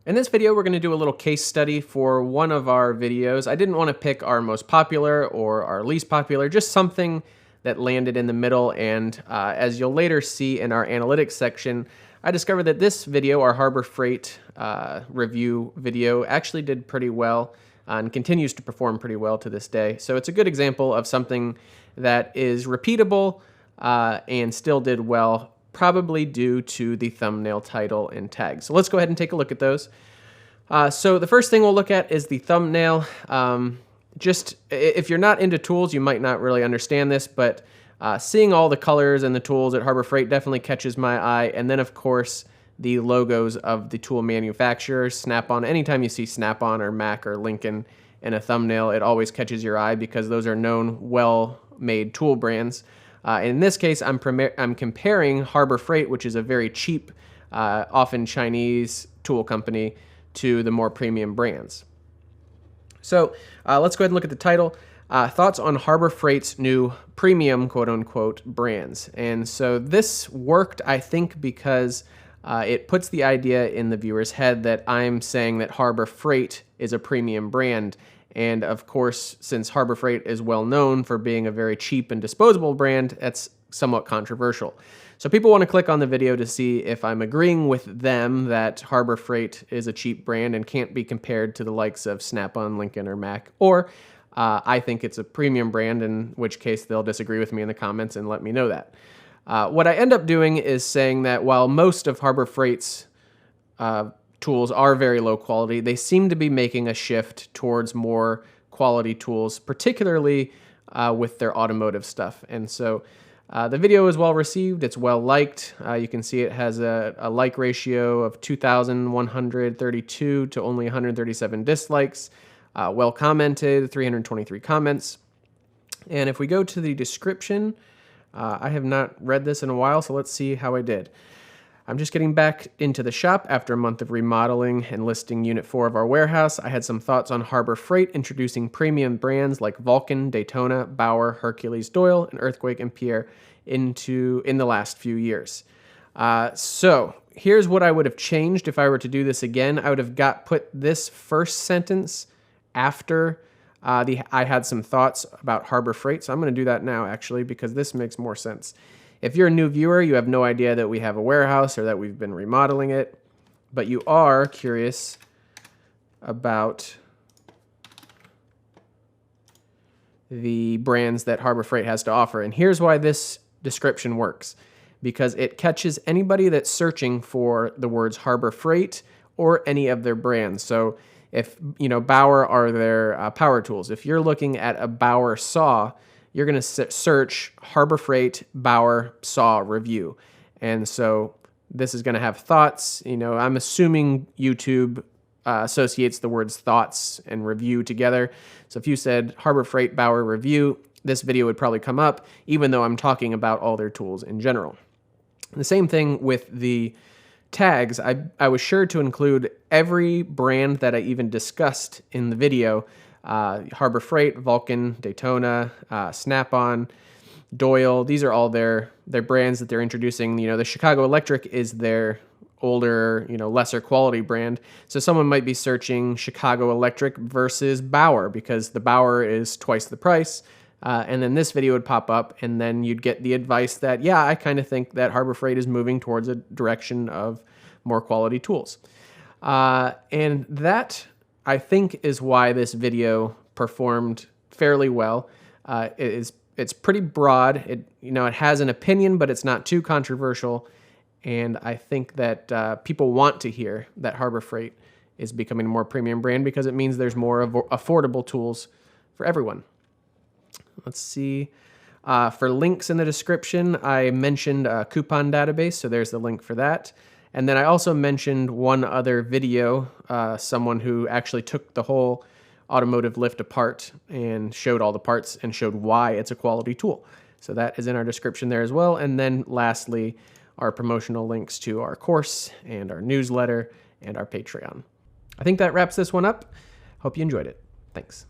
In this video, we're going to do a little case study for one of our videos. I didn't want to pick our most popular or our least popular, just something that landed in the middle. And as you'll later see in our analytics section, I discovered that this video, our Harbor Freight review video, actually did pretty well and continues to perform pretty well to this day. So it's a good example of something that is repeatable and still did well, probably due to the thumbnail title and tag. So let's go ahead and take a look at those. So the first thing we'll look at is the thumbnail. Just if you're not into tools, you might not really understand this, but seeing all the colors and the tools at Harbor Freight definitely catches my eye. And then of course, the logos of the tool manufacturers, Snap-on. Anytime you see Snap-on or Mac or Lincoln in a thumbnail, it always catches your eye because those are known, well-made tool brands. In this case, I'm comparing Harbor Freight, which is a very cheap, often Chinese tool company, to the more premium brands. So let's go ahead and look at the title. Thoughts on Harbor Freight's new premium, quote-unquote, brands. And so this worked, I think, because it puts the idea in the viewer's head that I'm saying that Harbor Freight is a premium brand. And of course, since Harbor Freight is well known for being a very cheap and disposable brand, that's somewhat controversial. So people want to click on the video to see if I'm agreeing with them that Harbor Freight is a cheap brand and can't be compared to the likes of Snap-on, Lincoln, or Mac, or I think it's a premium brand, in which case they'll disagree with me in the comments and let me know that. What I end up doing is saying that while most of Harbor Freight's tools are very low quality, they seem to be making a shift towards more quality tools, particularly with their automotive stuff. And so the video is well received, it's well liked. You can see it has a like ratio of 2,132 to only 137 dislikes. Well commented, 323 comments. And if we go to the description, I have not read this in a while, so let's see how I did. I'm just getting back into the shop after a month of remodeling and listing Unit 4 of our warehouse. I had some thoughts on Harbor Freight introducing premium brands like Vulcan, Daytona, Bauer, Hercules, Doyle, and Earthquake and Pierre in the last few years. So here's what I would have changed if I were to do this again. I would have put this first sentence after I had some thoughts about Harbor Freight. So I'm going to do that now, actually, because this makes more sense. If you're a new viewer, you have no idea that we have a warehouse or that we've been remodeling it, but you are curious about the brands that Harbor Freight has to offer. And here's why this description works, because it catches anybody that's searching for the words Harbor Freight or any of their brands. So if, Bauer are their power tools. If you're looking at a Bauer saw, you're going to search Harbor Freight Bauer saw review. And so this is going to have thoughts. I'm assuming YouTube associates the words thoughts and review together. So if you said Harbor Freight Bauer review, this video would probably come up, even though I'm talking about all their tools in general. The same thing with the tags. I was sure to include every brand that I even discussed in the video. Harbor Freight, Vulcan, Daytona, Snap-on, Doyle. These are all their brands that they're introducing. The Chicago Electric is their older, lesser quality brand. So someone might be searching Chicago Electric versus Bauer because the Bauer is twice the price. And then this video would pop up, and then you'd get the advice that, yeah, I kind of think that Harbor Freight is moving towards a direction of more quality tools. And that, I think, is why this video performed fairly well. It's pretty broad. It has an opinion, but it's not too controversial. And I think that people want to hear that Harbor Freight is becoming a more premium brand because it means there's more affordable tools for everyone. Let's see. For links in the description, I mentioned a coupon database, so there's the link for that. And then I also mentioned one other video, someone who actually took the whole automotive lift apart and showed all the parts and showed why it's a quality tool. So that is in our description there as well. And then lastly, our promotional links to our course and our newsletter and our Patreon. I think that wraps this one up. Hope you enjoyed it. Thanks.